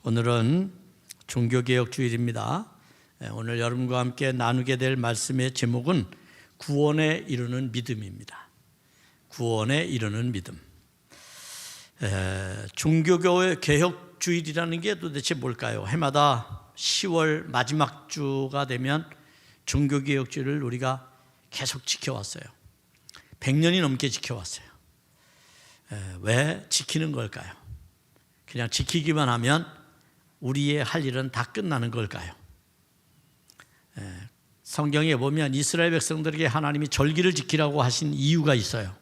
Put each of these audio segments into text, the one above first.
오늘은 종교개혁 주일입니다. 오늘 여러분과 함께 나누게 될 말씀의 제목은 구원에 이르는 믿음입니다. 구원에 이르는 믿음. 종교개혁 주일이라는 게 도대체 뭘까요? 해마다 10월 마지막 주가 되면 종교개혁 주일을 우리가 계속 지켜왔어요. 100년이 넘게 지켜왔어요. 왜 지키는 걸까요? 그냥 지키기만 하면 우리의 할 일은 다 끝나는 걸까요? 성경에 보면 이스라엘 백성들에게 하나님이 절기를 지키라고 하신 이유가 있어요.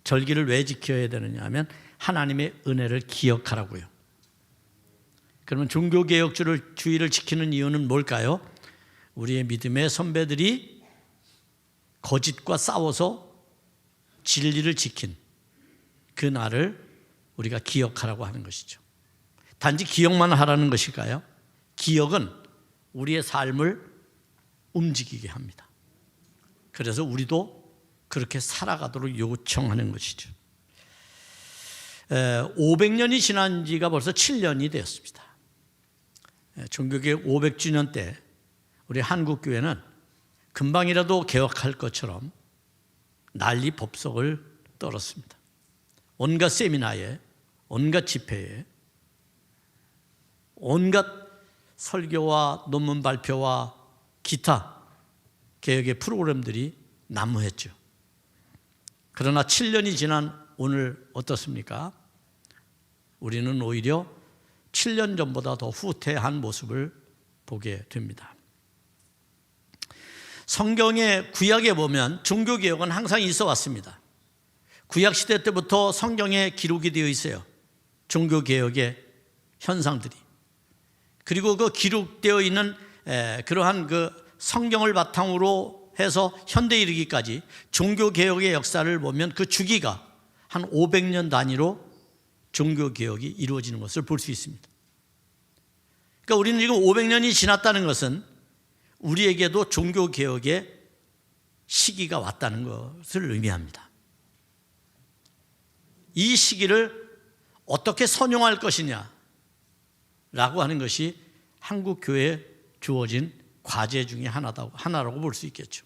절기를 왜 지켜야 되느냐 하면 하나님의 은혜를 기억하라고요. 그러면 종교개혁 주일을 지키는 이유는 뭘까요? 우리의 믿음의 선배들이 거짓과 싸워서 진리를 지킨 그 날을 우리가 기억하라고 하는 것이죠. 단지 기억만 하라는 것일까요? 기억은 우리의 삶을 움직이게 합니다. 그래서 우리도 그렇게 살아가도록 요청하는 것이죠. 500년이 지난 지가 벌써 7년이 되었습니다. 종교개혁 500주년 때 우리 한국교회는 금방이라도 개혁할 것처럼 난리 법석을 떨었습니다. 온갖 세미나에, 온갖 집회에, 온갖 설교와 논문 발표와 기타 개혁의 프로그램들이 난무했죠. 그러나 7년이 지난 오늘 어떻습니까? 우리는 오히려 7년 전보다 더 후퇴한 모습을 보게 됩니다. 성경의 구약에 보면 종교개혁은 항상 있어 왔습니다. 구약시대 때부터 성경에 기록이 되어 있어요. 종교개혁의 현상들이. 그리고 그 기록되어 있는 그러한 그 성경을 바탕으로 해서 현대에 이르기까지 종교개혁의 역사를 보면 그 주기가 한 500년 단위로 종교개혁이 이루어지는 것을 볼 수 있습니다. 그러니까 우리는 지금 500년이 지났다는 것은 우리에게도 종교개혁의 시기가 왔다는 것을 의미합니다. 이 시기를 어떻게 선용할 것이냐 라고 하는 것이 한국교회에 주어진 과제 중에 하나라고 볼 수 있겠죠.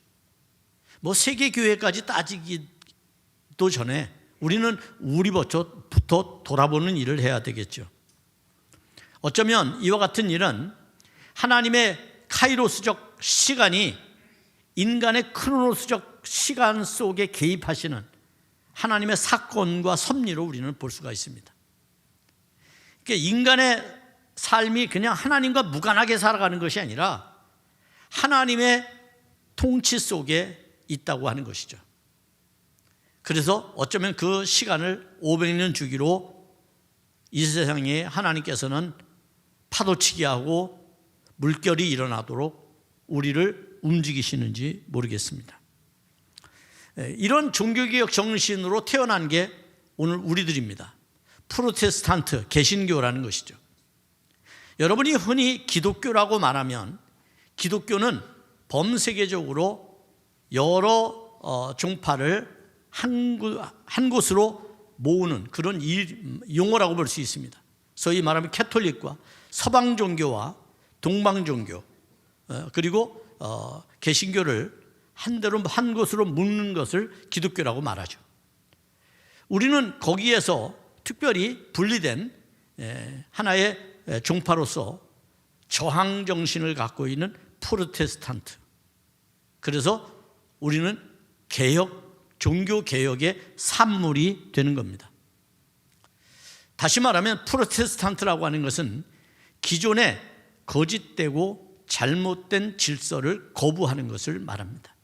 뭐 세계교회까지 따지기도 전에 우리는 우리부터 돌아보는 일을 해야 되겠죠. 어쩌면 이와 같은 일은 하나님의 카이로스적 시간이 인간의 크로노스적 시간 속에 개입하시는 하나님의 사건과 섭리로 우리는 볼 수가 있습니다. 그러니까 인간의 삶이 그냥 하나님과 무관하게 살아가는 것이 아니라 하나님의 통치 속에 있다고 하는 것이죠. 그래서 어쩌면 그 시간을 500년 주기로 이 세상에 하나님께서는 파도치기 하고 물결이 일어나도록 우리를 움직이시는지 모르겠습니다. 이런 종교개혁 정신으로 태어난 게 오늘 우리들입니다. 프로테스탄트, 개신교라는 것이죠. 여러분이 흔히 기독교라고 말하면 기독교는 범세계적으로 여러 종파를 한 곳으로 모으는 그런 용어라고 볼 수 있습니다. 소위 말하면 캐톨릭과 서방 종교와 동방 종교 그리고 개신교를 한 곳으로 묶는 것을 기독교라고 말하죠. 우리는 거기에서 특별히 분리된 하나의 종파로서 저항 정신을 갖고 있는 프로테스탄트. 그래서 우리는 종교 개혁의 산물이 되는 겁니다. 다시 말하면 프로테스탄트라고 하는 것은 기존의 거짓되고 잘못된 질서를 거부하는 것을 말합니다.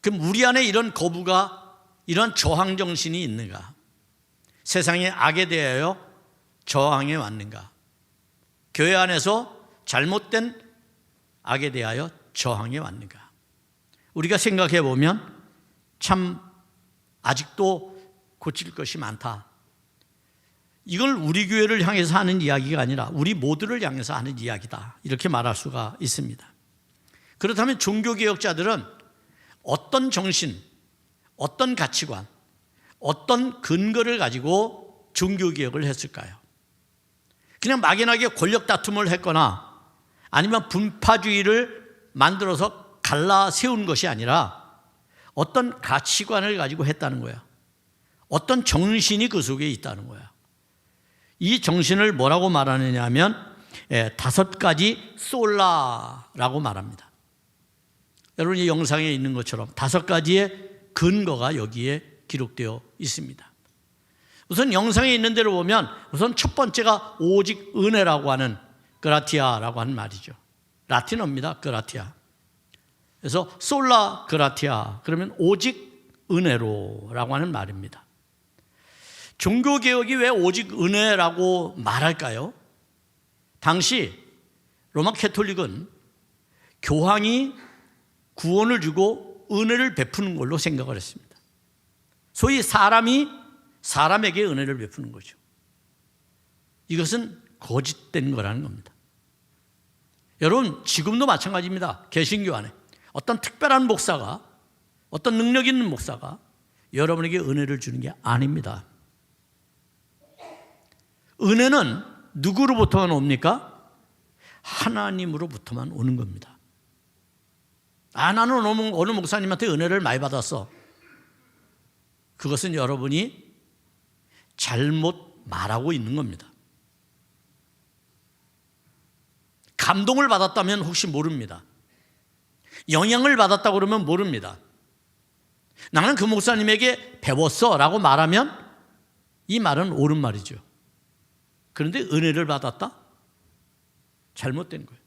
그럼 우리 안에 이런 거부가, 이런 저항 정신이 있는가? 세상의 악에 대하여 저항해 왔는가? 교회 안에서 잘못된 악에 대하여 저항해 왔는가? 우리가 생각해 보면 참 아직도 고칠 것이 많다. 이걸 우리 교회를 향해서 하는 이야기가 아니라 우리 모두를 향해서 하는 이야기다. 이렇게 말할 수가 있습니다. 그렇다면 종교개혁자들은 어떤 정신, 어떤 가치관, 어떤 근거를 가지고 종교개혁을 했을까요? 그냥 막연하게 권력 다툼을 했거나 아니면 분파주의를 만들어서 갈라 세운 것이 아니라 어떤 가치관을 가지고 했다는 거야. 어떤 정신이 그 속에 있다는 거야. 이 정신을 뭐라고 말하느냐 하면 5가지 솔라라고 말합니다. 여러분 이 영상에 있는 것처럼 5가지의 근거가 여기에 기록되어 있습니다. 우선 영상에 있는 대로 보면 우선 첫 번째가 오직 은혜라고 하는 그라티아라고 하는 말이죠. 라틴어입니다. 그라티아. 그래서 솔라 그라티아 그러면 오직 은혜로라고 하는 말입니다. 종교개혁이 왜 오직 은혜라고 말할까요? 당시 로마 캐톨릭은 교황이 구원을 주고 은혜를 베푸는 걸로 생각을 했습니다. 소위 사람이 사람에게 은혜를 베푸는 거죠. 이것은 거짓된 거라는 겁니다. 여러분 지금도 마찬가지입니다. 개신교 안에 어떤 특별한 목사가 어떤 능력 있는 목사가 여러분에게 은혜를 주는 게 아닙니다. 은혜는 누구로부터만 옵니까? 하나님으로부터만 오는 겁니다. 나는 어느 목사님한테 은혜를 많이 받았어. 그것은 여러분이 잘못 말하고 있는 겁니다. 감동을 받았다면 혹시 모릅니다. 영향을 받았다고 그러면 모릅니다. 나는 그 목사님에게 배웠어 라고 말하면 이 말은 옳은 말이죠. 그런데 은혜를 받았다? 잘못된 거예요.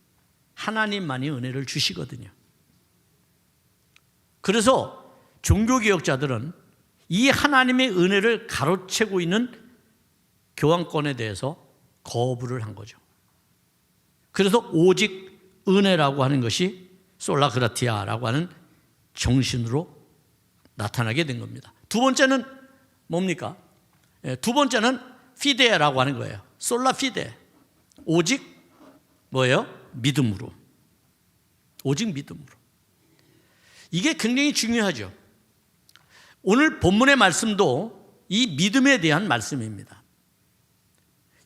하나님만이 은혜를 주시거든요. 그래서 종교개혁자들은 이 하나님의 은혜를 가로채고 있는 교황권에 대해서 거부를 한 거죠. 그래서 오직 은혜라고 하는 것이 솔라그라티아라고 하는 정신으로 나타나게 된 겁니다. 두 번째는 뭡니까? 두 번째는 피데라고 하는 거예요. 솔라 피데. 오직 뭐예요? 믿음으로. 오직 믿음으로. 이게 굉장히 중요하죠. 오늘 본문의 말씀도 이 믿음에 대한 말씀입니다.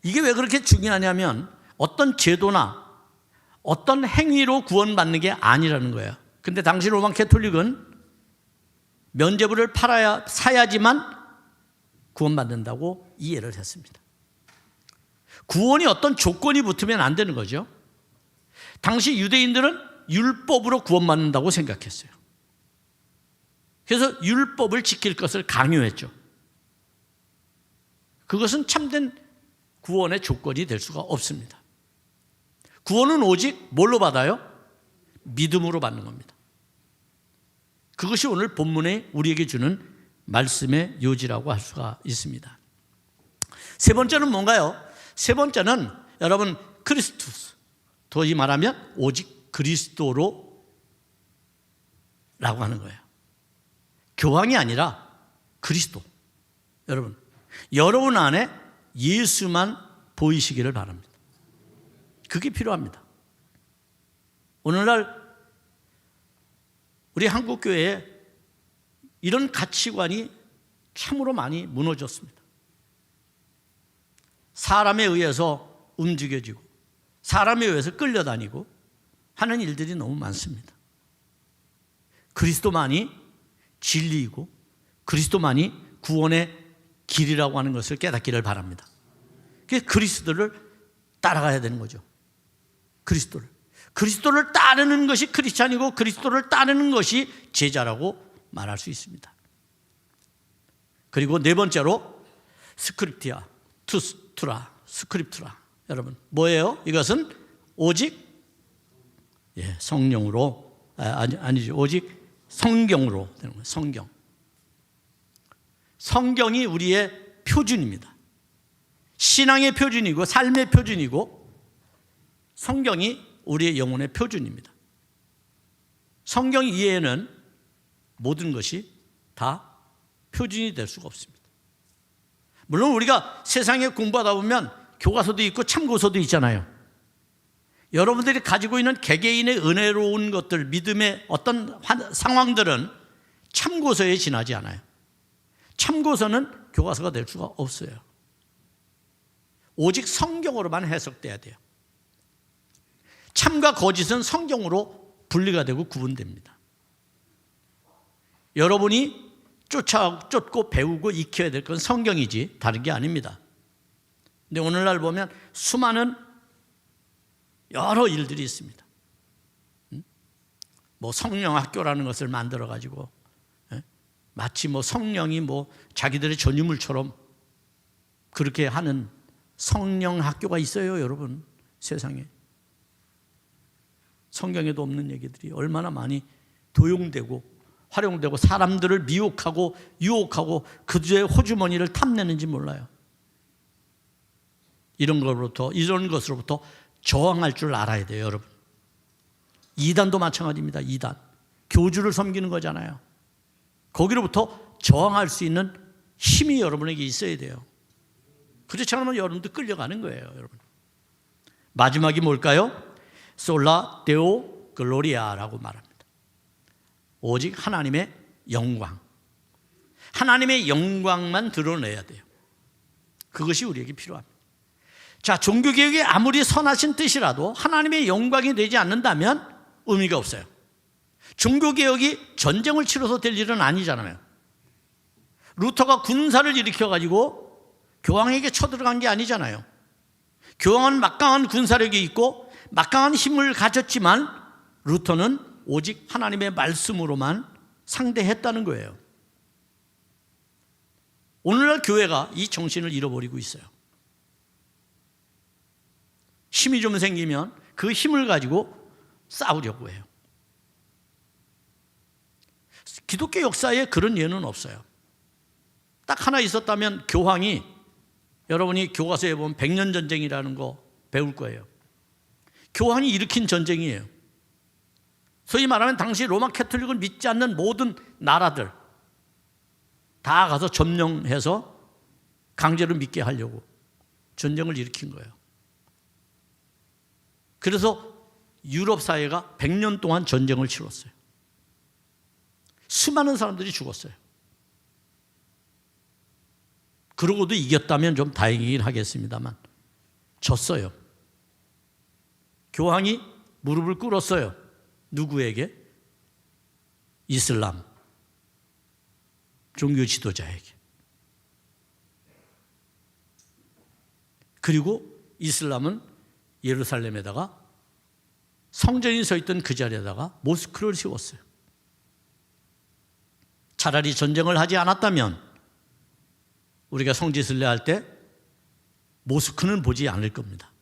이게 왜 그렇게 중요하냐면 어떤 제도나 어떤 행위로 구원받는 게 아니라는 거예요. 근데 당시 로마 캐톨릭은 면죄부를 사야지만 구원받는다고 이해를 했습니다. 구원이 어떤 조건이 붙으면 안 되는 거죠. 당시 유대인들은 율법으로 구원받는다고 생각했어요. 그래서 율법을 지킬 것을 강요했죠. 그것은 참된 구원의 조건이 될 수가 없습니다. 구원은 오직 뭘로 받아요? 믿음으로 받는 겁니다. 그것이 오늘 본문에 우리에게 주는 말씀의 요지라고 할 수가 있습니다. 세 번째는 뭔가요? 세 번째는 여러분 크리스투스, 도저히 말하면 오직 그리스도로 라고 하는 거예요. 교황이 아니라 그리스도. 여러분 안에 예수만 보이시기를 바랍니다. 그게 필요합니다. 오늘날 우리 한국교회에 이런 가치관이 참으로 많이 무너졌습니다. 사람에 의해서 움직여지고 사람에 의해서 끌려다니고 하는 일들이 너무 많습니다. 그리스도만이 진리이고 그리스도만이 구원의 길이라고 하는 것을 깨닫기를 바랍니다. 그래서 그리스도를 따라가야 되는 거죠. 그리스도를 따르는 것이 크리스찬이고 그리스도를 따르는 것이 제자라고 말할 수 있습니다. 그리고 네 번째로 스크립티아, 스크립투라. 여러분 뭐예요? 이것은 오직 성령으로 아니죠. 오직 성경으로 되는 거예요. 성경. 성경이 우리의 표준입니다. 신앙의 표준이고 삶의 표준이고 성경이 우리의 영혼의 표준입니다. 성경 이외에는 모든 것이 다 표준이 될 수가 없습니다. 물론 우리가 세상에 공부하다 보면 교과서도 있고 참고서도 있잖아요. 여러분들이 가지고 있는 개개인의 은혜로운 것들, 믿음의 어떤 상황들은 참고서에 지나지 않아요. 참고서는 교과서가 될 수가 없어요. 오직 성경으로만 해석돼야 돼요. 참과 거짓은 성경으로 분리가 되고 구분됩니다. 여러분이 쫓고 배우고 익혀야 될 건 성경이지 다른 게 아닙니다. 근데 오늘날 보면 수많은 여러 일들이 있습니다. 뭐 성령학교라는 것을 만들어 가지고 마치 뭐 성령이 뭐 자기들의 전유물처럼 그렇게 하는 성령학교가 있어요, 여러분. 세상에 성경에도 없는 얘기들이 얼마나 많이 도용되고 활용되고 사람들을 미혹하고 유혹하고 그들의 호주머니를 탐내는지 몰라요. 이런 것으로부터 저항할 줄 알아야 돼요, 여러분. 이단도 마찬가지입니다. 이단 교주를 섬기는 거잖아요. 거기로부터 저항할 수 있는 힘이 여러분에게 있어야 돼요. 그렇지 않으면 여러분도 끌려가는 거예요, 여러분. 마지막이 뭘까요? 솔라 데오 글로리아라고 말합니다. 오직 하나님의 영광. 하나님의 영광만 드러내야 돼요. 그것이 우리에게 필요합니다. 자, 종교개혁이 아무리 선하신 뜻이라도 하나님의 영광이 되지 않는다면 의미가 없어요. 종교개혁이 전쟁을 치러서 될 일은 아니잖아요. 루터가 군사를 일으켜가지고 교황에게 쳐들어간 게 아니잖아요. 교황은 막강한 군사력이 있고 막강한 힘을 가졌지만 루터는 오직 하나님의 말씀으로만 상대했다는 거예요. 오늘날 교회가 이 정신을 잃어버리고 있어요. 힘이 좀 생기면 그 힘을 가지고 싸우려고 해요. 기독교 역사에 그런 예는 없어요. 딱 하나 있었다면 교황이, 여러분이 교과서에 보면 백년전쟁이라는 거 배울 거예요. 교황이 일으킨 전쟁이에요. 소위 말하면 당시 로마 캐톨릭을 믿지 않는 모든 나라들 다 가서 점령해서 강제로 믿게 하려고 전쟁을 일으킨 거예요. 그래서 유럽 사회가 100년 동안 전쟁을 치렀어요. 수많은 사람들이 죽었어요. 그러고도 이겼다면 좀 다행이긴 하겠습니다만 졌어요. 교황이 무릎을 꿇었어요. 누구에게? 이슬람 종교 지도자에게. 그리고 이슬람은 예루살렘에다가 성전이 서 있던 그 자리에다가 모스크를 세웠어요. 차라리 전쟁을 하지 않았다면 우리가 성지순례 할 때 모스크는 보지 않을 겁니다.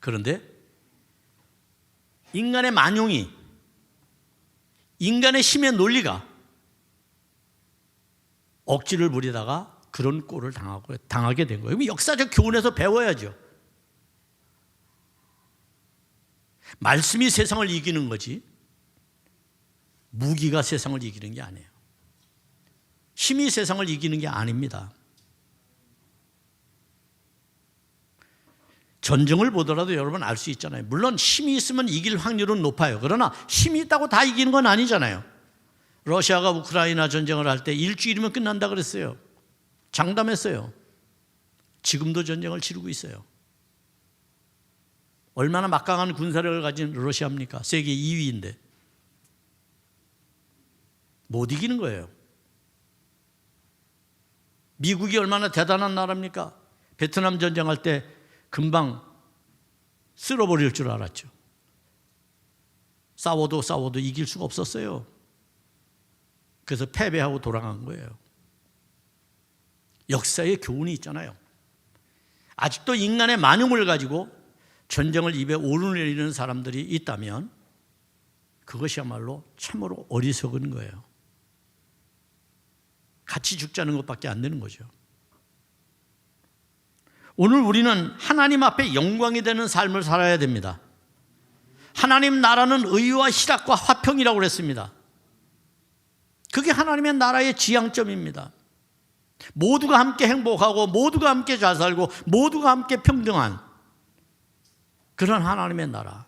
그런데 인간의 만용이, 인간의 힘의 논리가 억지를 부리다가 그런 꼴을 당하게 된 거예요. 역사적 교훈에서 배워야죠. 말씀이 세상을 이기는 거지 무기가 세상을 이기는 게 아니에요. 힘이 세상을 이기는 게 아닙니다. 전쟁을 보더라도 여러분 알 수 있잖아요. 물론 힘이 있으면 이길 확률은 높아요. 그러나 힘이 있다고 다 이기는 건 아니잖아요. 러시아가 우크라이나 전쟁을 할 때 일주일이면 끝난다 그랬어요. 장담했어요. 지금도 전쟁을 치르고 있어요. 얼마나 막강한 군사력을 가진 러시아입니까? 세계 2위인데 못 이기는 거예요. 미국이 얼마나 대단한 나라입니까? 베트남 전쟁할 때 금방 쓸어버릴 줄 알았죠. 싸워도 이길 수가 없었어요. 그래서 패배하고 돌아간 거예요. 역사의 교훈이 있잖아요. 아직도 인간의 만용을 가지고 전쟁을 입에 오르내리는 사람들이 있다면 그것이야말로 참으로 어리석은 거예요. 같이 죽자는 것밖에 안 되는 거죠. 오늘 우리는 하나님 앞에 영광이 되는 삶을 살아야 됩니다. 하나님 나라는 의와 희락과 화평이라고 그랬습니다. 그게 하나님의 나라의 지향점입니다. 모두가 함께 행복하고 모두가 함께 잘 살고 모두가 함께 평등한 그런 하나님의 나라,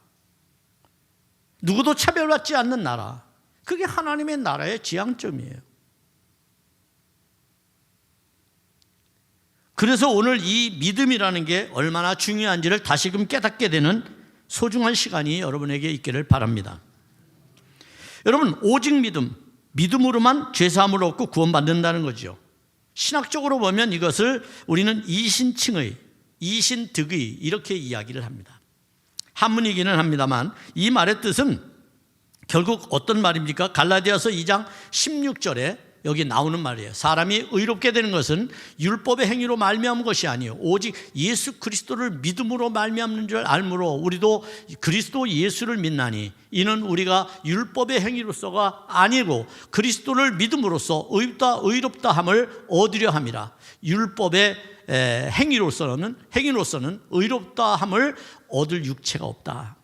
누구도 차별받지 않는 나라, 그게 하나님의 나라의 지향점이에요. 그래서 오늘 이 믿음이라는 게 얼마나 중요한지를 다시금 깨닫게 되는 소중한 시간이 여러분에게 있기를 바랍니다. 여러분, 오직 믿음으로만 죄사함을 얻고 구원받는다는 거죠. 신학적으로 보면 이것을 우리는 이신칭의, 이신득의 이렇게 이야기를 합니다. 한문이기는 합니다만 이 말의 뜻은 결국 어떤 말입니까? 갈라디아서 2장 16절에 여기 나오는 말이에요. 사람이 의롭게 되는 것은 율법의 행위로 말미암은 것이 아니요 오직 예수 그리스도를 믿음으로 말미암는 줄 알므로 우리도 그리스도 예수를 믿나니 이는 우리가 율법의 행위로서가 아니고 그리스도를 믿음으로써 의롭다 함을 얻으려 함이라. 율법의 행위로서는 의롭다 함을 얻을 육체가 없다.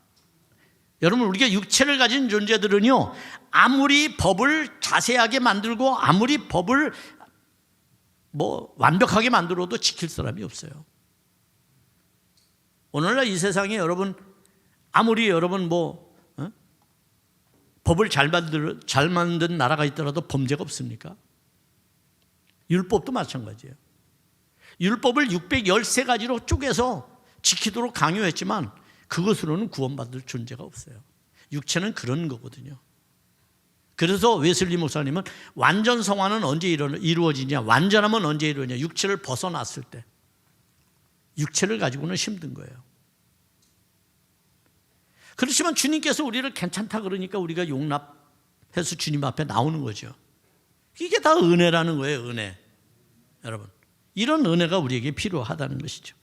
여러분, 우리가 육체를 가진 존재들은요, 아무리 법을 자세하게 만들고 아무리 법을 완벽하게 만들어도 지킬 사람이 없어요. 오늘날 이 세상에 아무리 법을 잘 만든 나라가 있더라도 범죄가 없습니까? 율법도 마찬가지예요. 율법을 613가지로 쪼개서 지키도록 강요했지만 그것으로는 구원받을 존재가 없어요. 육체는 그런 거거든요. 그래서 웨슬리 목사님은 완전 성화는 언제 이루어지냐, 완전하면 언제 이루어지냐, 육체를 벗어났을 때. 육체를 가지고는 힘든 거예요. 그렇지만 주님께서 우리를 괜찮다 그러니까 우리가 용납해서 주님 앞에 나오는 거죠. 이게 다 은혜라는 거예요. 은혜. 여러분, 이런 은혜가 우리에게 필요하다는 것이죠.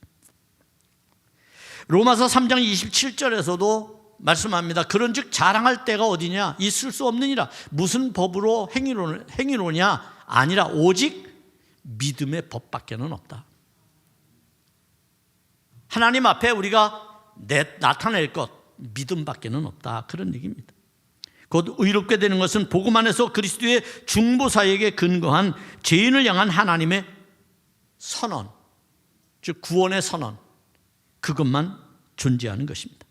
로마서 3장 27절에서도 말씀합니다. 그런즉 자랑할 때가 어디냐? 있을 수 없느니라. 무슨 법으로 행위로냐? 아니라 오직 믿음의 법밖에는 없다. 하나님 앞에 우리가 나타낼 것 믿음밖에는 없다. 그런 얘기입니다. 곧 의롭게 되는 것은 복음 안에서 그리스도의 중보사역에 근거한 죄인을 향한 하나님의 선언, 즉 구원의 선언, 그것만 존재하는 것입니다.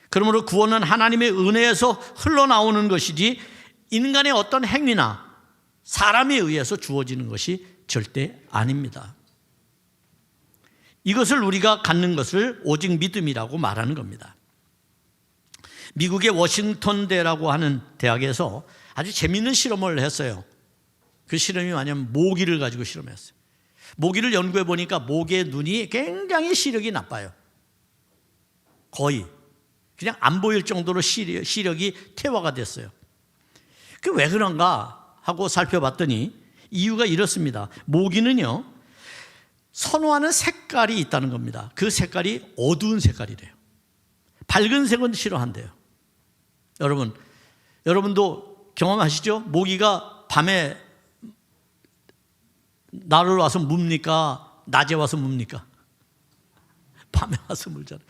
그러므로 구원은 하나님의 은혜에서 흘러나오는 것이지 인간의 어떤 행위나 사람에 의해서 주어지는 것이 절대 아닙니다. 이것을 우리가 갖는 것을 오직 믿음이라고 말하는 겁니다. 미국의 워싱턴대라고 하는 대학에서 아주 재미있는 실험을 했어요. 그 실험이 뭐냐면 모기를 가지고 실험했어요. 모기를 연구해 보니까 모기의 눈이 굉장히 시력이 나빠요. 거의 그냥 안 보일 정도로 시력이 퇴화가 됐어요. 그 왜 그런가 하고 살펴봤더니 이유가 이렇습니다. 모기는요, 선호하는 색깔이 있다는 겁니다. 그 색깔이 어두운 색깔이래요. 밝은 색은 싫어한대요. 여러분도 경험하시죠? 모기가 밤에 나를 와서 묵니까 낮에 와서 묵니까? 밤에 와서 물잖아요.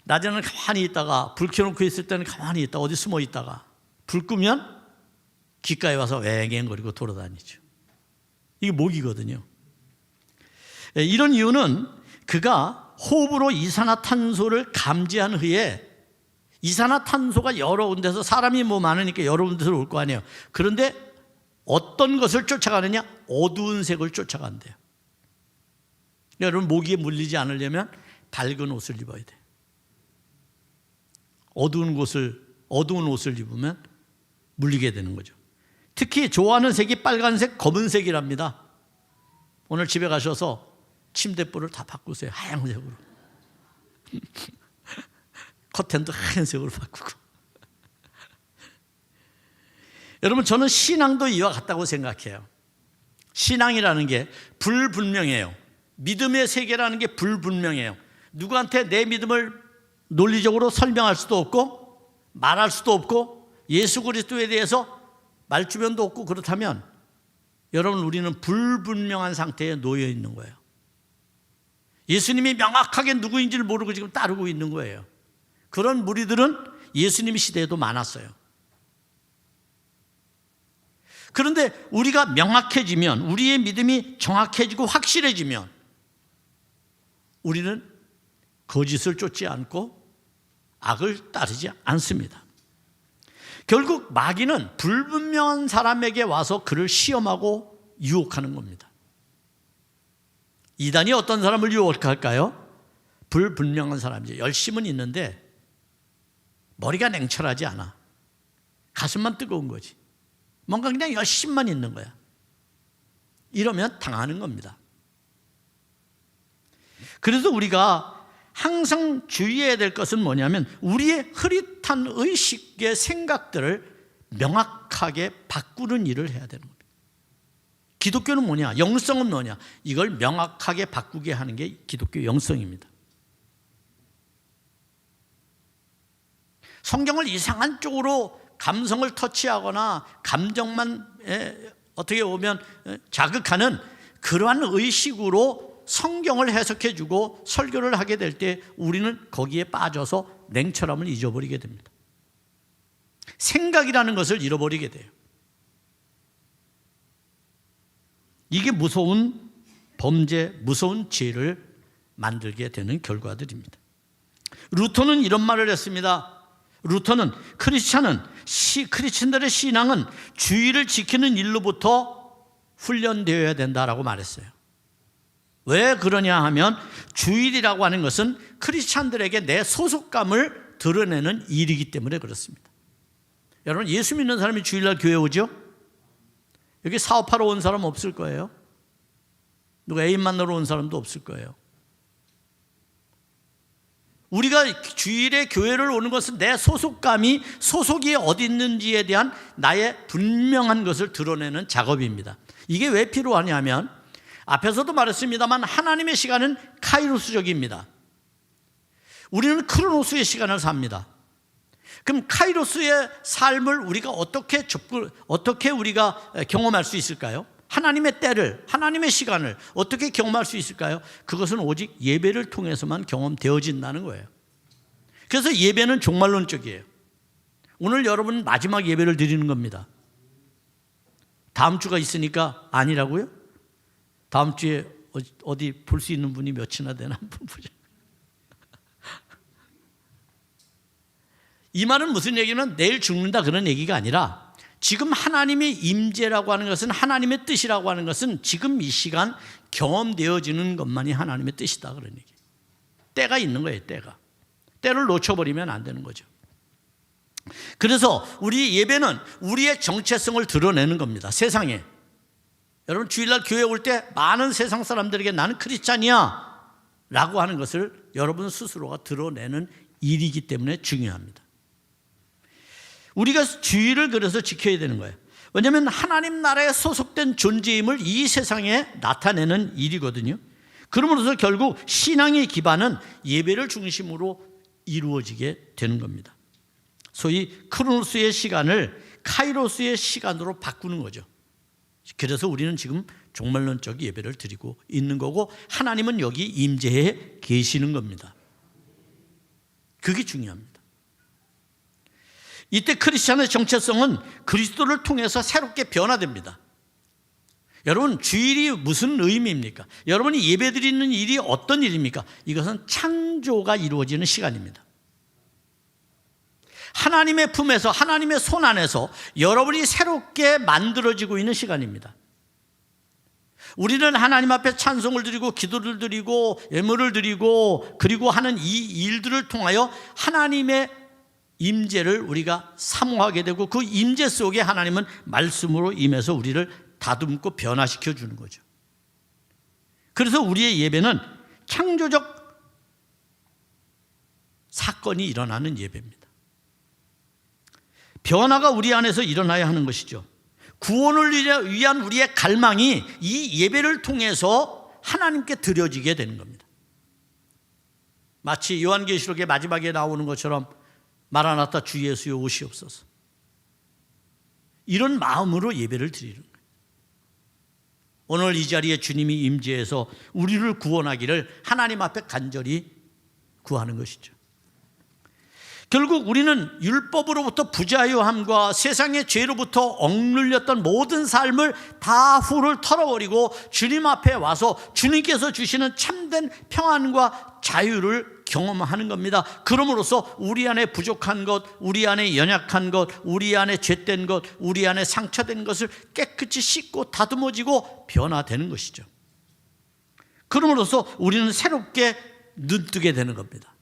낮에는 가만히 있다가 불 켜놓고 있을 때는 가만히 있다가 어디 숨어 있다가 불 끄면 귓가에 와서 웽웽거리고 돌아다니죠. 이게 모기거든요. 이런 이유는 그가 호흡으로 이산화탄소를 감지한 후에 이산화탄소가 여러 군데서 사람이 많으니까 여러 군데서 올 거 아니에요. 그런데 어떤 것을 쫓아가느냐? 어두운 색을 쫓아간대요. 여러분, 모기에 물리지 않으려면 밝은 옷을 입어야 돼요. 어두운 옷을 입으면 물리게 되는 거죠. 특히 좋아하는 색이 빨간색, 검은색이랍니다. 오늘 집에 가셔서 침대불을 다 바꾸세요. 하얀색으로. 커튼도 하얀색으로 바꾸고. 여러분, 저는 신앙도 이와 같다고 생각해요. 신앙이라는 게 불분명해요. 믿음의 세계라는 게 불분명해요. 누구한테 내 믿음을 논리적으로 설명할 수도 없고 말할 수도 없고 예수 그리스도에 대해서 말주변도 없고 그렇다면 여러분, 우리는 불분명한 상태에 놓여 있는 거예요. 예수님이 명확하게 누구인지를 모르고 지금 따르고 있는 거예요. 그런 무리들은 예수님 시대에도 많았어요. 그런데 우리가 명확해지면, 우리의 믿음이 정확해지고 확실해지면 우리는 거짓을 쫓지 않고 악을 따르지 않습니다. 결국 마귀는 불분명한 사람에게 와서 그를 시험하고 유혹하는 겁니다. 이단이 어떤 사람을 유혹할까요? 불분명한 사람이죠. 열심은 있는데 머리가 냉철하지 않아. 가슴만 뜨거운 거지. 뭔가 그냥 열심만 있는 거야. 이러면 당하는 겁니다. 그래서 우리가 항상 주의해야 될 것은 뭐냐면 우리의 흐릿한 의식의 생각들을 명확하게 바꾸는 일을 해야 되는 겁니다. 기독교는 뭐냐? 영성은 뭐냐? 이걸 명확하게 바꾸게 하는 게 기독교 영성입니다. 성경을 이상한 쪽으로 감성을 터치하거나 감정만 어떻게 보면 자극하는 그러한 의식으로 성경을 해석해주고 설교를 하게 될 때 우리는 거기에 빠져서 냉철함을 잊어버리게 됩니다. 생각이라는 것을 잃어버리게 돼요. 이게 무서운 범죄, 무서운 죄를 만들게 되는 결과들입니다. 루터는 이런 말을 했습니다. 루터는 크리스찬들의 신앙은 주의를 지키는 일로부터 훈련되어야 된다라고 말했어요. 왜 그러냐 하면 주일이라고 하는 것은 크리스찬들에게 내 소속감을 드러내는 일이기 때문에 그렇습니다. 여러분, 예수 믿는 사람이 주일날 교회 오죠? 여기 사업하러 온 사람 없을 거예요. 누가 애인 만나러 온 사람도 없을 거예요. 우리가 주일에 교회를 오는 것은 내 소속이 어디 있는지에 대한 나의 분명한 것을 드러내는 작업입니다. 이게 왜 필요하냐면 앞에서도 말했습니다만 하나님의 시간은 카이로스적입니다. 우리는 크로노스의 시간을 삽니다. 그럼 카이로스의 삶을 우리가 어떻게 우리가 경험할 수 있을까요? 하나님의 때를, 하나님의 시간을 어떻게 경험할 수 있을까요? 그것은 오직 예배를 통해서만 경험되어진다는 거예요. 그래서 예배는 종말론적이에요. 오늘 여러분 마지막 예배를 드리는 겁니다. 다음 주가 있으니까 아니라고요? 다음 주에 어디 볼 수 있는 분이 몇이나 되나 한번 보자. 이 말은 무슨 얘기냐면 내일 죽는다 그런 얘기가 아니라 지금 하나님의 임재라고 하는 것은, 하나님의 뜻이라고 하는 것은 지금 이 시간 경험되어지는 것만이 하나님의 뜻이다 그런 얘기. 때가 있는 거예요. 때를 놓쳐버리면 안 되는 거죠. 그래서 우리 예배는 우리의 정체성을 드러내는 겁니다. 세상에. 여러분 주일날 교회 올 때 많은 세상 사람들에게 나는 크리스찬이야 라고 하는 것을 여러분 스스로가 드러내는 일이기 때문에 중요합니다. 우리가 주의를 그래서 지켜야 되는 거예요. 왜냐하면 하나님 나라에 소속된 존재임을 이 세상에 나타내는 일이거든요. 그러므로서 결국 신앙의 기반은 예배를 중심으로 이루어지게 되는 겁니다. 소위 크로노스의 시간을 카이로스의 시간으로 바꾸는 거죠. 그래서 우리는 지금 종말론적 예배를 드리고 있는 거고 하나님은 여기 임재해 계시는 겁니다. 그게 중요합니다. 이때 크리스찬의 정체성은 그리스도를 통해서 새롭게 변화됩니다. 여러분 주일이 무슨 의미입니까? 여러분이 예배드리는 일이 어떤 일입니까? 이것은 창조가 이루어지는 시간입니다. 하나님의 품에서, 하나님의 손 안에서 여러분이 새롭게 만들어지고 있는 시간입니다. 우리는 하나님 앞에 찬송을 드리고 기도를 드리고 예물을 드리고 그리고 하는 이 일들을 통하여 하나님의 임재를 우리가 사모하게 되고 그 임재 속에 하나님은 말씀으로 임해서 우리를 다듬고 변화시켜 주는 거죠. 그래서 우리의 예배는 창조적 사건이 일어나는 예배입니다. 변화가 우리 안에서 일어나야 하는 것이죠. 구원을 위한 우리의 갈망이 이 예배를 통해서 하나님께 드려지게 되는 겁니다. 마치 요한계시록의 마지막에 나오는 것처럼 마라나타 주 예수여 오시옵소서. 이런 마음으로 예배를 드리는 거예요. 오늘 이 자리에 주님이 임재해서 우리를 구원하기를 하나님 앞에 간절히 구하는 것이죠. 결국 우리는 율법으로부터 부자유함과 세상의 죄로부터 억눌렸던 모든 삶을 다 훌훌 털어버리고 주님 앞에 와서 주님께서 주시는 참된 평안과 자유를 경험하는 겁니다. 그럼으로써 우리 안에 부족한 것, 우리 안에 연약한 것, 우리 안에 죄된 것, 우리 안에 상처된 것을 깨끗이 씻고 다듬어지고 변화되는 것이죠. 그럼으로써 우리는 새롭게 눈뜨게 되는 겁니다.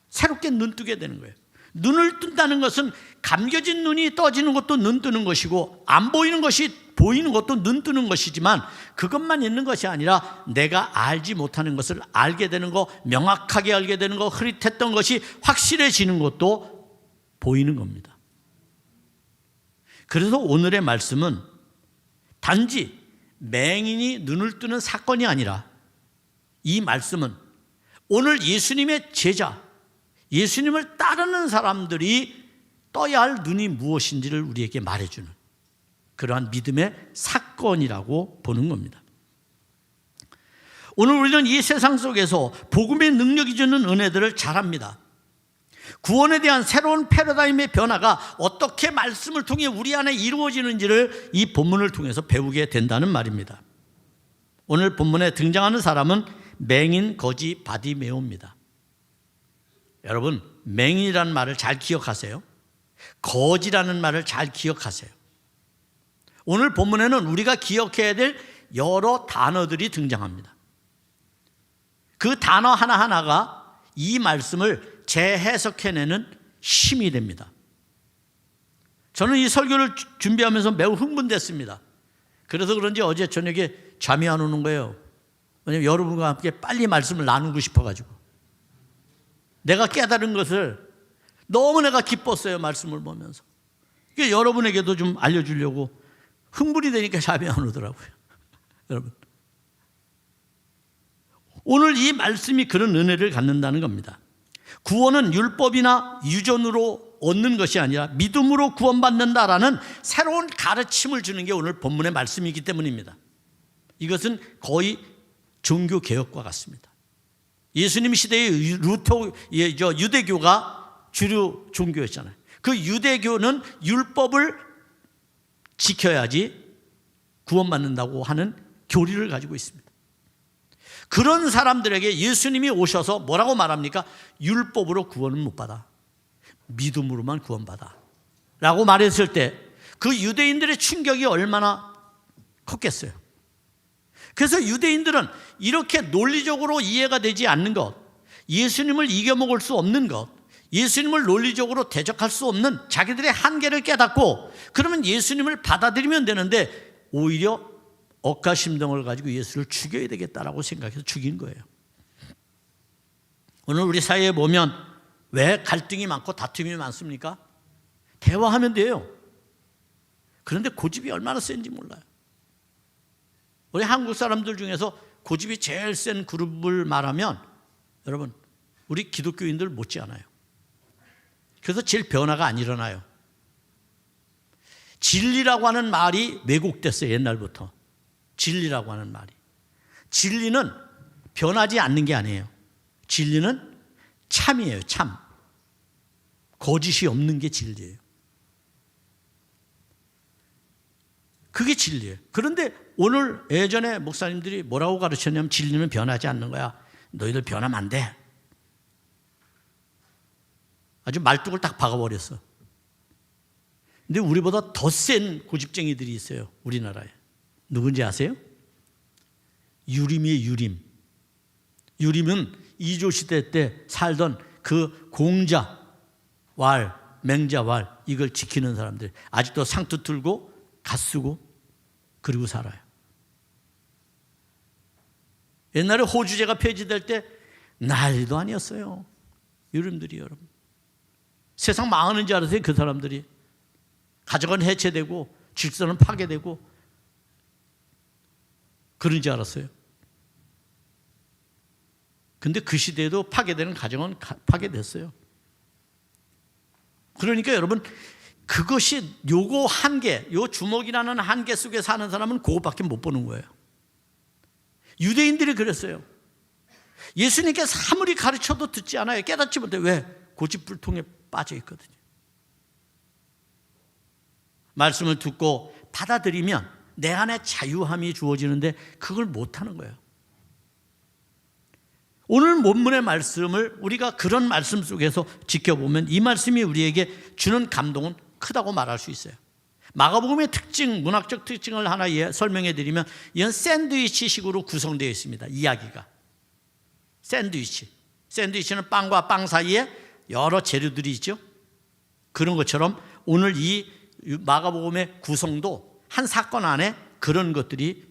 새롭게 눈뜨게 되는 거예요. 눈을 뜬다는 것은 감겨진 눈이 떠지는 것도 눈 뜨는 것이고 안 보이는 것이 보이는 것도 눈 뜨는 것이지만 그것만 있는 것이 아니라 내가 알지 못하는 것을 알게 되는 것, 명확하게 알게 되는 것, 흐릿했던 것이 확실해지는 것도 보이는 겁니다. 그래서 오늘의 말씀은 단지 맹인이 눈을 뜨는 사건이 아니라 이 말씀은 오늘 예수님의 제자, 예수님을 따르는 사람들이 떠야 할 눈이 무엇인지를 우리에게 말해주는 그러한 믿음의 사건이라고 보는 겁니다. 오늘 우리는 이 세상 속에서 복음의 능력이 주는 은혜들을 잘 압니다. 구원에 대한 새로운 패러다임의 변화가 어떻게 말씀을 통해 우리 안에 이루어지는지를 이 본문을 통해서 배우게 된다는 말입니다. 오늘 본문에 등장하는 사람은 맹인 거지 바디메오입니다. 여러분, 맹인이라는 말을 잘 기억하세요. 거지라는 말을 잘 기억하세요. 오늘 본문에는 우리가 기억해야 될 여러 단어들이 등장합니다. 그 단어 하나하나가 이 말씀을 재해석해내는 힘이 됩니다. 저는 이 설교를 준비하면서 매우 흥분됐습니다. 그래서 그런지 어제 저녁에 잠이 안 오는 거예요. 왜냐하면 여러분과 함께 빨리 말씀을 나누고 싶어가지고. 내가 깨달은 것을 너무 내가 기뻤어요. 말씀을 보면서. 여러분에게도 좀 알려주려고 흥분이 되니까 잠이 안 오더라고요. 여러분, 오늘 이 말씀이 그런 은혜를 갖는다는 겁니다. 구원은 율법이나 유전으로 얻는 것이 아니라 믿음으로 구원받는다라는 새로운 가르침을 주는 게 오늘 본문의 말씀이기 때문입니다. 이것은 거의 종교개혁과 같습니다. 예수님 시대의 유대교가 주류 종교였잖아요. 그 유대교는 율법을 지켜야지 구원받는다고 하는 교리를 가지고 있습니다. 그런 사람들에게 예수님이 오셔서 뭐라고 말합니까? 율법으로 구원은 못 받아. 믿음으로만 구원받아. 라고 말했을 때 그 유대인들의 충격이 얼마나 컸겠어요. 그래서 유대인들은 이렇게 논리적으로 이해가 되지 않는 것, 예수님을 이겨먹을 수 없는 것, 예수님을 논리적으로 대적할 수 없는 자기들의 한계를 깨닫고 그러면 예수님을 받아들이면 되는데 오히려 억가심정을 가지고 예수를 죽여야 되겠다라고 생각해서 죽인 거예요. 오늘 우리 사회에 보면 왜 갈등이 많고 다툼이 많습니까? 대화하면 돼요. 그런데 고집이 얼마나 센지 몰라요. 우리 한국 사람들 중에서 고집이 제일 센 그룹을 말하면 여러분, 우리 기독교인들 못지않아요. 그래서 제일 변화가 안 일어나요. 진리라고 하는 말이 왜곡됐어요. 옛날부터. 진리라고 하는 말이. 진리는 변하지 않는 게 아니에요. 진리는 참이에요. 참. 거짓이 없는 게 진리예요. 그게 진리예요. 그런데 오늘 예전에 목사님들이 뭐라고 가르쳤냐면 진리는 변하지 않는 거야. 너희들 변하면 안 돼. 아주 말뚝을 딱 박아버렸어. 근데 우리보다 더 센 고집쟁이들이 있어요. 우리나라에. 누군지 아세요? 유림이에요. 유림. 유림은 이조시대 때 살던 그 공자, 왈, 맹자, 왈 이걸 지키는 사람들. 아직도 상투 틀고 갓 쓰고 그리고 살아요. 옛날에 호주제가 폐지될 때 난리도 아니었어요. 유림들이 여러분. 세상 망하는 줄 알았어요. 그 사람들이. 가족은 해체되고 질서는 파괴되고 그런 줄 알았어요. 근데 그 시대에도 파괴되는 가정은 파괴됐어요. 그러니까 여러분, 그것이 요거 한계, 요 주먹이라는 한계 속에 사는 사람은 그것밖에 못 보는 거예요. 유대인들이 그랬어요. 예수님께서 아무리 가르쳐도 듣지 않아요. 깨닫지 못해. 왜? 고집불통에 빠져 있거든요. 말씀을 듣고 받아들이면 내 안에 자유함이 주어지는데 그걸 못하는 거예요. 오늘 본문의 말씀을 우리가 그런 말씀 속에서 지켜보면 이 말씀이 우리에게 주는 감동은 크다고 말할 수 있어요. 마가복음의 특징, 문학적 특징을 하나 설명해 드리면 이건 샌드위치식으로 구성되어 있습니다. 이야기가. 샌드위치는 빵과 빵 사이에 여러 재료들이 있죠. 그런 것처럼 오늘 이 마가복음의 구성도 한 사건 안에 그런 것들이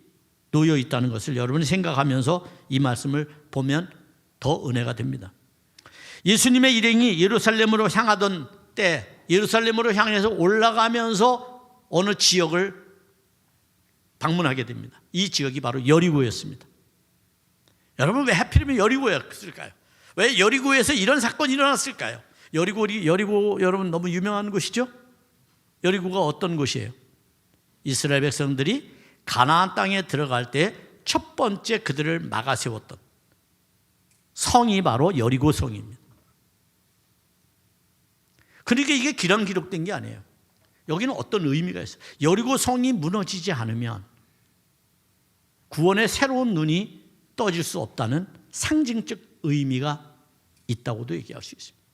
놓여 있다는 것을 여러분이 생각하면서 이 말씀을 보면 더 은혜가 됩니다. 예수님의 일행이 예루살렘으로 향하던 때 예루살렘으로 향해서 올라가면서 어느 지역을 방문하게 됩니다. 이 지역이 바로 여리고였습니다. 여러분, 왜 하필이면 여리고였을까요? 왜 여리고에서 이런 사건이 일어났을까요? 여리고 여러분 너무 유명한 곳이죠? 여리고가 어떤 곳이에요? 이스라엘 백성들이 가나안 땅에 들어갈 때 첫 번째 그들을 막아 세웠던 성이 바로 여리고 성입니다. 그러니까 이게 기랑 기록된 게 아니에요. 여기는 어떤 의미가 있어요. 여리고 성이 무너지지 않으면 구원의 새로운 눈이 떠질 수 없다는 상징적 의미가 있다고도 얘기할 수 있습니다.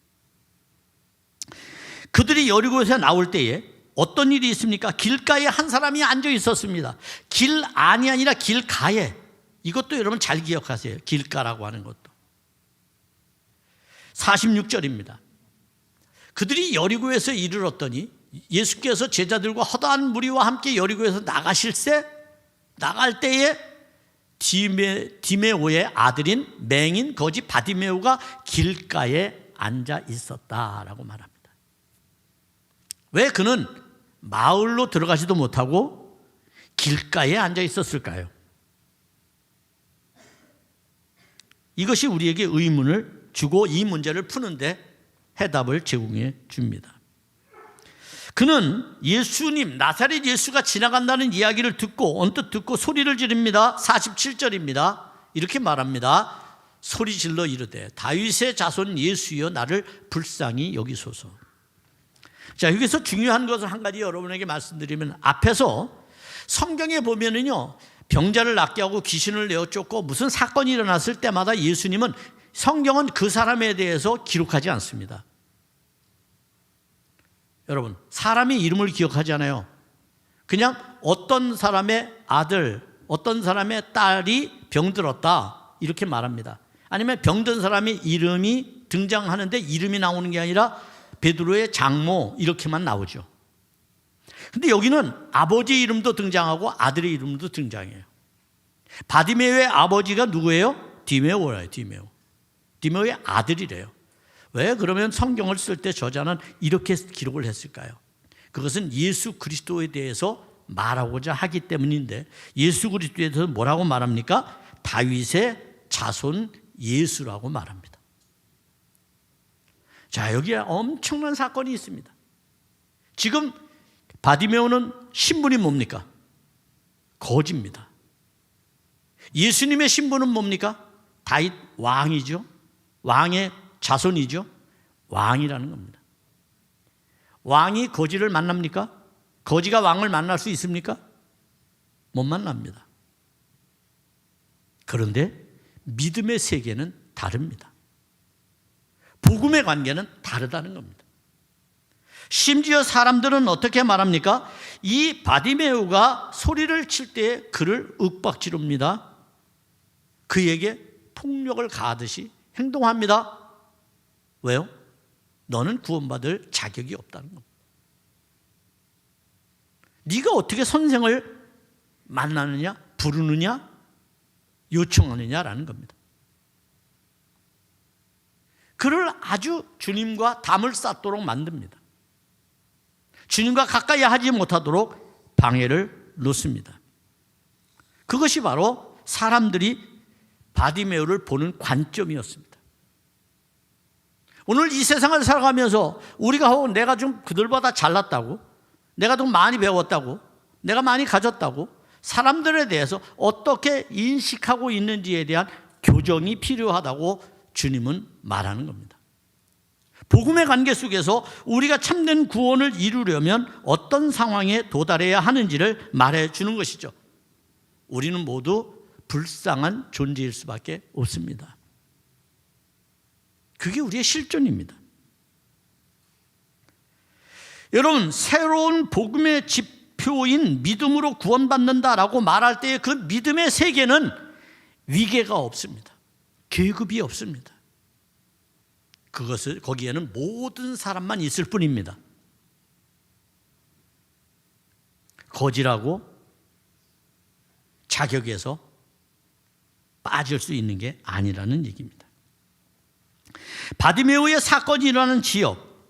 그들이 여리고에서 나올 때에 어떤 일이 있습니까? 길가에 한 사람이 앉아 있었습니다. 길 안이 아니라 길가에. 이것도 여러분 잘 기억하세요. 길가라고 하는 것도. 46절입니다. 그들이 여리고에서 이르렀더니 예수께서 제자들과 허다한 무리와 함께 여리고에서 나갈 때에 디메오의 아들인 맹인 거지 바디메오가 길가에 앉아 있었다라고 말합니다. 왜 그는 마을로 들어가지도 못하고 길가에 앉아 있었을까요? 이것이 우리에게 의문을 주고 이 문제를 푸는데 해답을 제공해 줍니다. 그는 예수님, 나사렛 예수가 지나간다는 이야기를 듣고 언뜻 듣고 소리를 지릅니다. 47절입니다. 이렇게 말합니다. 소리 질러 이르되 다윗의 자손 예수여 나를 불쌍히 여기소서. 자, 여기서 중요한 것을 한 가지 여러분에게 말씀드리면, 앞에서 성경에 보면은요, 병자를 낫게 하고 귀신을 내어 쫓고 무슨 사건이 일어났을 때마다 예수님은, 성경은 그 사람에 대해서 기록하지 않습니다. 여러분, 사람의 이름을 기억하지 않아요. 그냥 어떤 사람의 아들, 어떤 사람의 딸이 병들었다 이렇게 말합니다. 아니면 병든 사람의 이름이 등장하는데 이름이 나오는 게 아니라 베드로의 장모 이렇게만 나오죠. 근데 여기는 아버지 이름도 등장하고 아들의 이름도 등장해요. 바디메오의 아버지가 누구예요? 디메오예요. 디메오의 아들이래요. 왜 그러면 성경을 쓸 때 저자는 이렇게 기록을 했을까요? 그것은 예수 그리스도에 대해서 말하고자 하기 때문인데, 예수 그리스도에 대해서 뭐라고 말합니까? 다윗의 자손 예수라고 말합니다. 자, 여기에 엄청난 사건이 있습니다. 지금 바디메오는 신분이 뭡니까? 거지입니다. 예수님의 신분은 뭡니까? 다윗 왕이죠. 왕의 자손이죠. 왕이라는 겁니다. 왕이 거지를 만납니까? 거지가 왕을 만날 수 있습니까? 못 만납니다. 그런데 믿음의 세계는 다릅니다. 복음의 관계는 다르다는 겁니다. 심지어 사람들은 어떻게 말합니까? 이 바디메오가 소리를 칠 때 그를 윽박지릅니다. 그에게 폭력을 가하듯이 행동합니다. 왜요? 너는 구원받을 자격이 없다는 겁니다. 네가 어떻게 선생을 만나느냐, 부르느냐, 요청하느냐라는 겁니다. 그를 아주 주님과 담을 쌓도록 만듭니다. 주님과 가까이 하지 못하도록 방해를 놓습니다. 그것이 바로 사람들이 바디메오를 보는 관점이었습니다. 오늘 이 세상을 살아가면서 우리가 내가 좀 그들보다 잘났다고, 내가 좀 많이 배웠다고, 내가 많이 가졌다고 사람들에 대해서 어떻게 인식하고 있는지에 대한 교정이 필요하다고 주님은 말하는 겁니다. 복음의 관계 속에서 우리가 참된 구원을 이루려면 어떤 상황에 도달해야 하는지를 말해주는 것이죠. 우리는 모두 불쌍한 존재일 수밖에 없습니다. 그게 우리의 실존입니다. 여러분, 새로운 복음의 집 목표인 믿음으로 구원받는다라고 말할 때의 그 믿음의 세계는 위계가 없습니다. 계급이 없습니다. 거기에는 모든 사람만 있을 뿐입니다. 거지라고 자격에서 빠질 수 있는 게 아니라는 얘기입니다. 바디메오의 사건이 일어나는 지역,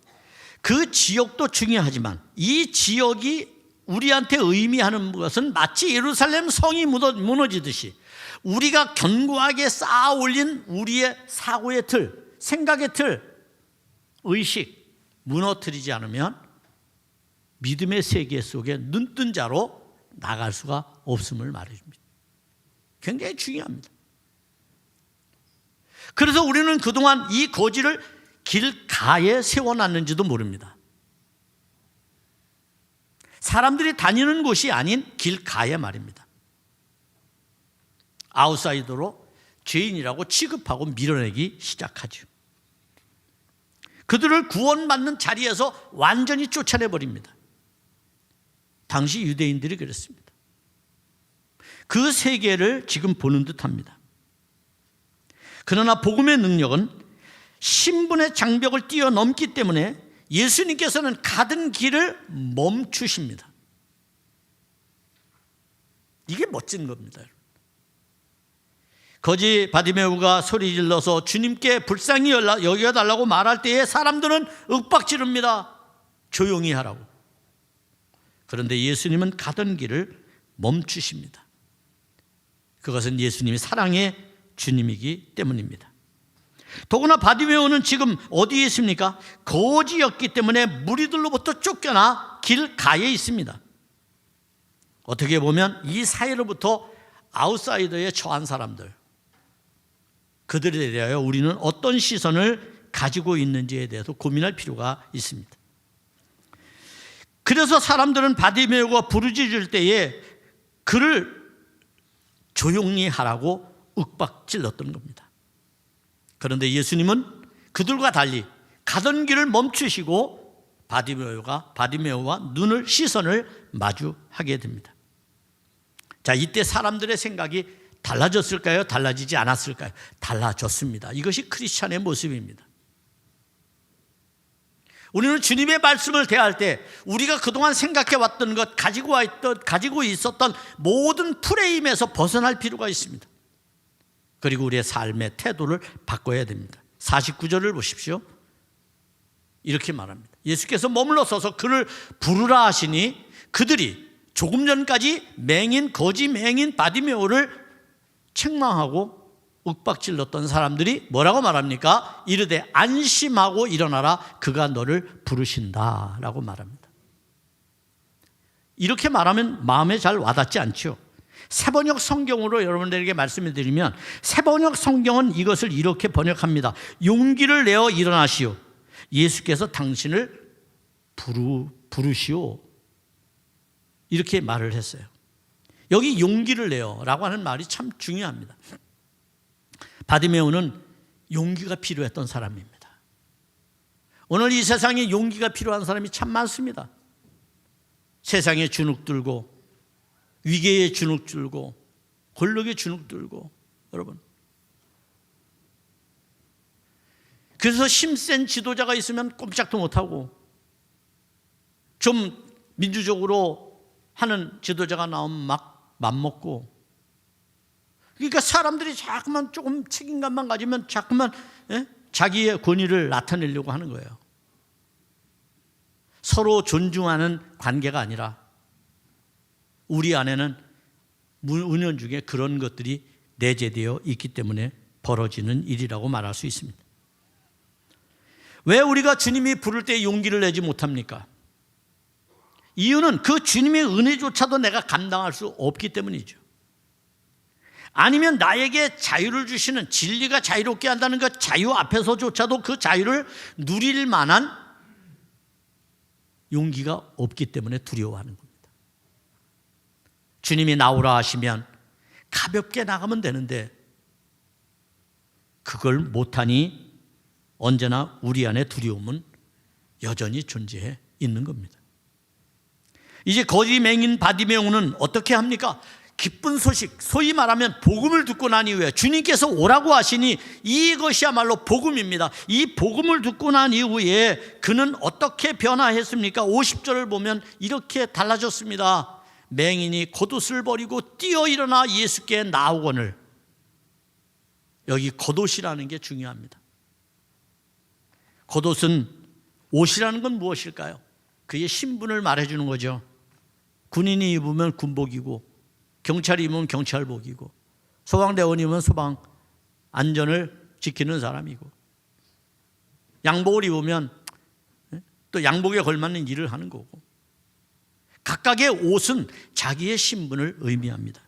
그 지역도 중요하지만 이 지역이 우리한테 의미하는 것은 마치 예루살렘 성이 무너지듯이 우리가 견고하게 쌓아 올린 우리의 사고의 틀, 생각의 틀, 의식 무너뜨리지 않으면 믿음의 세계 속에 눈뜬 자로 나갈 수가 없음을 말해줍니다. 굉장히 중요합니다. 그래서 우리는 그동안 이 거지를 길가에 세워놨는지도 모릅니다. 사람들이 다니는 곳이 아닌 길가에 말입니다. 아웃사이더로 죄인이라고 취급하고 밀어내기 시작하죠. 그들을 구원받는 자리에서 완전히 쫓아내버립니다. 당시 유대인들이 그랬습니다. 그 세계를 지금 보는 듯합니다. 그러나 복음의 능력은 신분의 장벽을 뛰어넘기 때문에 예수님께서는 가던 길을 멈추십니다. 이게 멋진 겁니다. 거지 바디메오가 소리질러서 주님께 불쌍히 여겨달라고 말할 때에 사람들은 윽박지릅니다. 조용히 하라고. 그런데 예수님은 가던 길을 멈추십니다. 그것은 예수님이 사랑의 주님이기 때문입니다. 더구나 바디메오는 지금 어디에 있습니까? 거지였기 때문에 무리들로부터 쫓겨나 길가에 있습니다. 어떻게 보면 이 사이로부터 아웃사이더에 처한 사람들, 그들에 대하여 우리는 어떤 시선을 가지고 있는지에 대해서 고민할 필요가 있습니다. 그래서 사람들은 바디메오가 부르짖을 때에 그를 조용히 하라고 윽박질렀던 겁니다. 그런데 예수님은 그들과 달리 가던 길을 멈추시고 바디메오와 시선을 마주하게 됩니다. 자, 이때 사람들의 생각이 달라졌을까요? 달라지지 않았을까요? 달라졌습니다. 이것이 크리스찬의 모습입니다. 우리는 주님의 말씀을 대할 때 우리가 그동안 생각해왔던 것, 가지고 있었던 모든 프레임에서 벗어날 필요가 있습니다. 그리고 우리의 삶의 태도를 바꿔야 됩니다. 49절을 보십시오. 이렇게 말합니다. 예수께서 머물러 서서 그를 부르라 하시니 그들이 조금 전까지 거지 맹인 바디메오를 책망하고 윽박질렀던 사람들이 뭐라고 말합니까? 이르되 안심하고 일어나라, 그가 너를 부르신다 라고 말합니다. 이렇게 말하면 마음에 잘 와닿지 않죠. 새번역 성경으로 여러분들에게 말씀을 드리면 새번역 성경은 이것을 이렇게 번역합니다. 용기를 내어 일어나시오. 예수께서 당신을 부르시오. 이렇게 말을 했어요. 여기 용기를 내어 라고 하는 말이 참 중요합니다. 바디메오는 용기가 필요했던 사람입니다. 오늘 이 세상에 용기가 필요한 사람이 참 많습니다. 세상에 주눅 들고 위계에 주눅 들고 권력에 주눅 들고 여러분. 그래서 힘센 지도자가 있으면 꼼짝도 못하고 좀 민주적으로 하는 지도자가 나오면 막 맘먹고, 그러니까 사람들이 자꾸만 조금 책임감만 가지면 자꾸만 자기의 권위를 나타내려고 하는 거예요. 서로 존중하는 관계가 아니라 우리 안에는 은연중에 그런 것들이 내재되어 있기 때문에 벌어지는 일이라고 말할 수 있습니다. 왜 우리가 주님이 부를 때 용기를 내지 못합니까? 이유는 그 주님의 은혜조차도 내가 감당할 수 없기 때문이죠. 아니면 나에게 자유를 주시는, 진리가 자유롭게 한다는 그 자유 앞에서조차도 그 자유를 누릴 만한 용기가 없기 때문에 두려워하는 겁니다. 주님이 나오라 하시면 가볍게 나가면 되는데 그걸 못하니 언제나 우리 안에 두려움은 여전히 존재해 있는 겁니다. 이제 거지 맹인 바디메오는 어떻게 합니까? 기쁜 소식, 소위 말하면 복음을 듣고 난 이후에 주님께서 오라고 하시니 이것이야말로 복음입니다. 이 복음을 듣고 난 이후에 그는 어떻게 변화했습니까? 50절을 보면 이렇게 달라졌습니다. 맹인이 겉옷을 버리고 뛰어 일어나 예수께 나오거늘. 여기 겉옷이라는 게 중요합니다. 겉옷은, 옷이라는 건 무엇일까요? 그의 신분을 말해주는 거죠. 군인이 입으면 군복이고, 경찰이 입으면 경찰복이고, 소방대원이 입으면 소방 안전을 지키는 사람이고, 양복을 입으면 또 양복에 걸맞는 일을 하는 거고, 각각의 옷은 자기의 신분을 의미합니다.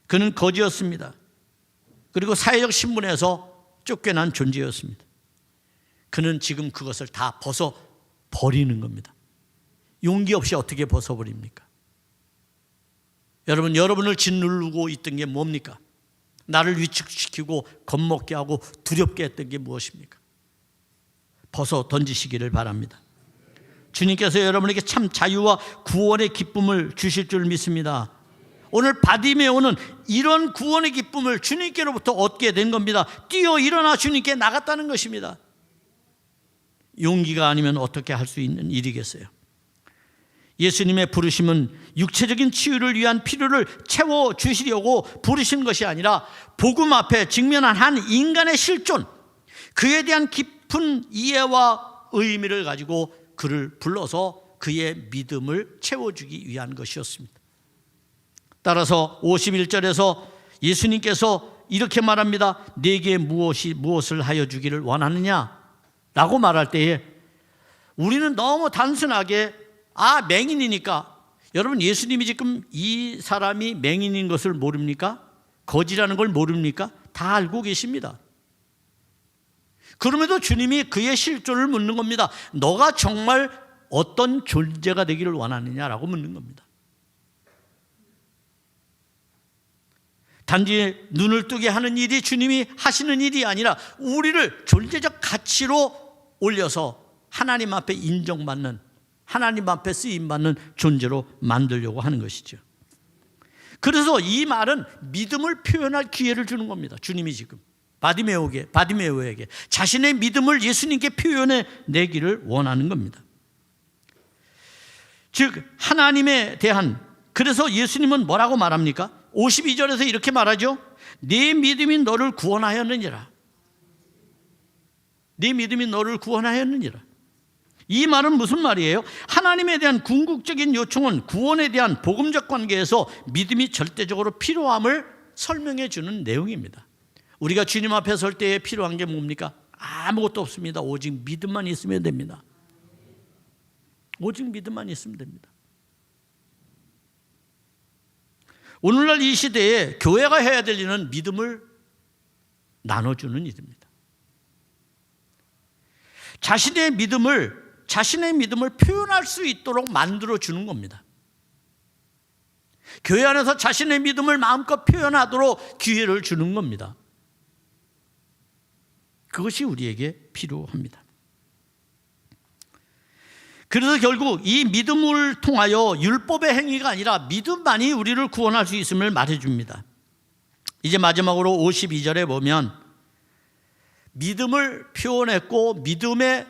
그는 거지였습니다. 그리고 사회적 신분에서 쫓겨난 존재였습니다. 그는 지금 그것을 다 벗어버리는 겁니다. 용기 없이 어떻게 벗어버립니까? 여러분, 여러분을 짓누르고 있던 게 뭡니까? 나를 위축시키고 겁먹게 하고 두렵게 했던 게 무엇입니까? 벗어 던지시기를 바랍니다. 주님께서 여러분에게 참 자유와 구원의 기쁨을 주실 줄 믿습니다. 오늘 바디메오는 이런 구원의 기쁨을 주님께로부터 얻게 된 겁니다. 뛰어 일어나 주님께 나갔다는 것입니다. 용기가 아니면 어떻게 할 수 있는 일이겠어요? 예수님의 부르심은 육체적인 치유를 위한 필요를 채워주시려고 부르신 것이 아니라 복음 앞에 직면한 한 인간의 실존, 그에 대한 깊은 이해와 의미를 가지고 그를 불러서 그의 믿음을 채워주기 위한 것이었습니다. 따라서 51절에서 예수님께서 이렇게 말합니다. 내게 무엇을 하여 주기를 원하느냐? 라고 말할 때에 우리는 너무 단순하게 맹인이니까, 여러분, 예수님이 지금 이 사람이 맹인인 것을 모릅니까? 거지라는 걸 모릅니까? 다 알고 계십니다. 그럼에도 주님이 그의 실존을 묻는 겁니다. 너가 정말 어떤 존재가 되기를 원하느냐라고 묻는 겁니다. 단지 눈을 뜨게 하는 일이 주님이 하시는 일이 아니라 우리를 존재적 가치로 올려서 하나님 앞에 인정받는, 하나님 앞에 쓰임받는 존재로 만들려고 하는 것이죠. 그래서 이 말은 믿음을 표현할 기회를 주는 겁니다. 주님이 지금 바디메오에게 자신의 믿음을 예수님께 표현해 내기를 원하는 겁니다. 즉 하나님에 대한, 그래서 예수님은 뭐라고 말합니까? 52절에서 이렇게 말하죠. 네 믿음이 너를 구원하였느니라. 네 믿음이 너를 구원하였느니라. 이 말은 무슨 말이에요? 하나님에 대한 궁극적인 요청은 구원에 대한 복음적 관계에서 믿음이 절대적으로 필요함을 설명해 주는 내용입니다. 우리가 주님 앞에 설 때에 필요한 게 뭡니까? 아무것도 없습니다. 오직 믿음만 있으면 됩니다. 오직 믿음만 있으면 됩니다. 오늘날 이 시대에 교회가 해야 될 일은 믿음을 나눠주는 일입니다. 자신의 믿음을 표현할 수 있도록 만들어주는 겁니다. 교회 안에서 자신의 믿음을 마음껏 표현하도록 기회를 주는 겁니다. 그것이 우리에게 필요합니다. 그래서 결국 이 믿음을 통하여 율법의 행위가 아니라 믿음만이 우리를 구원할 수 있음을 말해줍니다. 이제 마지막으로 52절에 보면 믿음을 표현했고 믿음의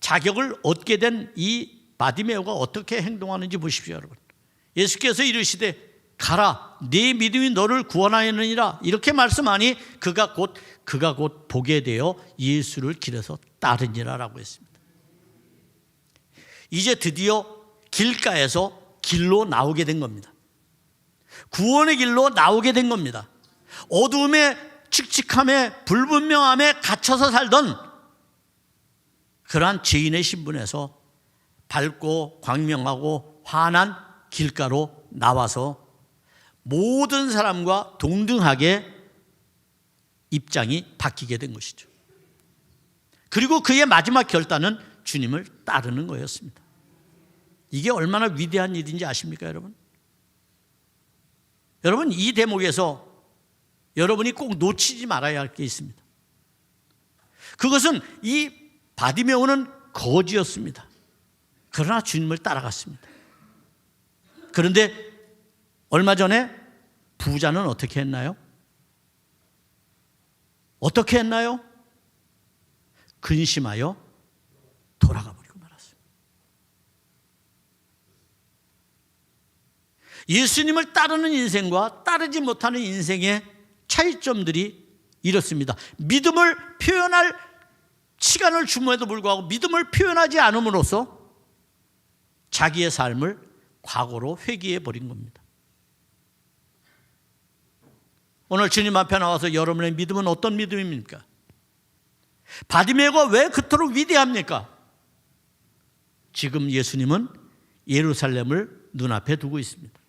자격을 얻게 된 이 바디메오가 어떻게 행동하는지 보십시오, 여러분. 예수께서 이르시되 가라, 네 믿음이 너를 구원하였느니라 이렇게 말씀하니 그가 곧 보게 되어 예수를 길에서 따르니라 라고 했습니다. 이제 드디어 길가에서 길로 나오게 된 겁니다. 구원의 길로 나오게 된 겁니다. 어두움에 칙칙함에 불분명함에 갇혀서 살던 그러한 죄인의 신분에서 밝고 광명하고 환한 길가로 나와서 모든 사람과 동등하게 입장이 바뀌게 된 것이죠. 그리고 그의 마지막 결단은 주님을 따르는 거였습니다. 이게 얼마나 위대한 일인지 아십니까, 여러분? 여러분, 이 대목에서 여러분이 꼭 놓치지 말아야 할 게 있습니다. 그것은 이 바디메오는 거지였습니다. 그러나 주님을 따라갔습니다. 그런데 얼마 전에 부자는 어떻게 했나요? 어떻게 했나요? 근심하여 돌아가 버리고 말았습니다. 예수님을 따르는 인생과 따르지 못하는 인생의 차이점들이 이렇습니다. 믿음을 표현할 시간을 줌에도 불구하고 믿음을 표현하지 않음으로써 자기의 삶을 과거로 회귀해 버린 겁니다. 오늘 주님 앞에 나와서 여러분의 믿음은 어떤 믿음입니까? 바디메오가 왜 그토록 위대합니까? 지금 예수님은 예루살렘을 눈앞에 두고 있습니다.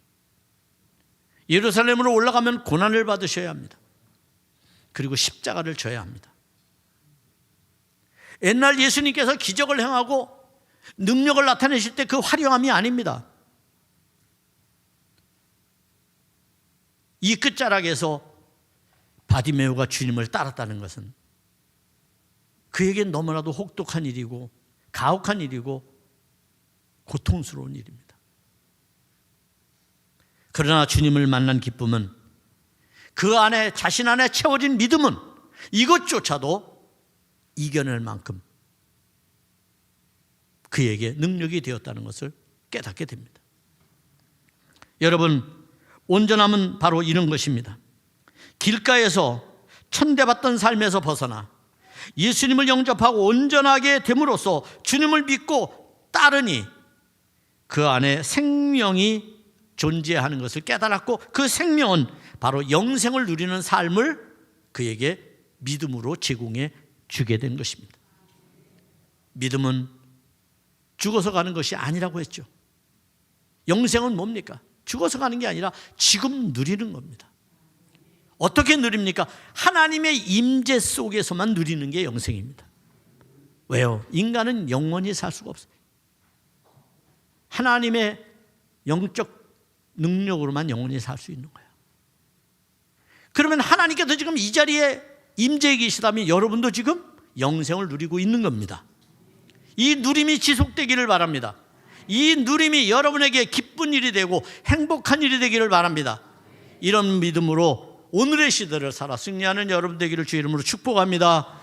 예루살렘으로 올라가면 고난을 받으셔야 합니다. 그리고 십자가를 져야 합니다. 옛날 예수님께서 기적을 행하고 능력을 나타내실 때 그 화려함이 아닙니다. 이 끝자락에서 바디메오가 주님을 따랐다는 것은 그에겐 너무나도 혹독한 일이고 가혹한 일이고 고통스러운 일입니다. 그러나 주님을 만난 기쁨은 그 안에 자신 안에 채워진 믿음은 이것조차도 이겨낼 만큼 그에게 능력이 되었다는 것을 깨닫게 됩니다. 여러분, 온전함은 바로 이런 것입니다. 길가에서 천대받던 삶에서 벗어나 예수님을 영접하고 온전하게 됨으로써 주님을 믿고 따르니 그 안에 생명이 존재하는 것을 깨달았고 그 생명은 바로 영생을 누리는 삶을 그에게 믿음으로 제공해 주게 된 것입니다. 믿음은 죽어서 가는 것이 아니라고 했죠. 영생은 뭡니까? 죽어서 가는 게 아니라 지금 누리는 겁니다. 어떻게 누립니까? 하나님의 임재 속에서만 누리는 게 영생입니다. 왜요? 인간은 영원히 살 수가 없어요. 하나님의 영적 능력으로만 영원히 살 수 있는 거예요. 그러면 하나님께서 지금 이 자리에 임재해 계시다면 여러분도 지금 영생을 누리고 있는 겁니다. 이 누림이 지속되기를 바랍니다. 이 누림이 여러분에게 기쁜 일이 되고 행복한 일이 되기를 바랍니다. 이런 믿음으로 오늘의 시대를 살아 승리하는 여러분 되기를 주의 이름으로 축복합니다.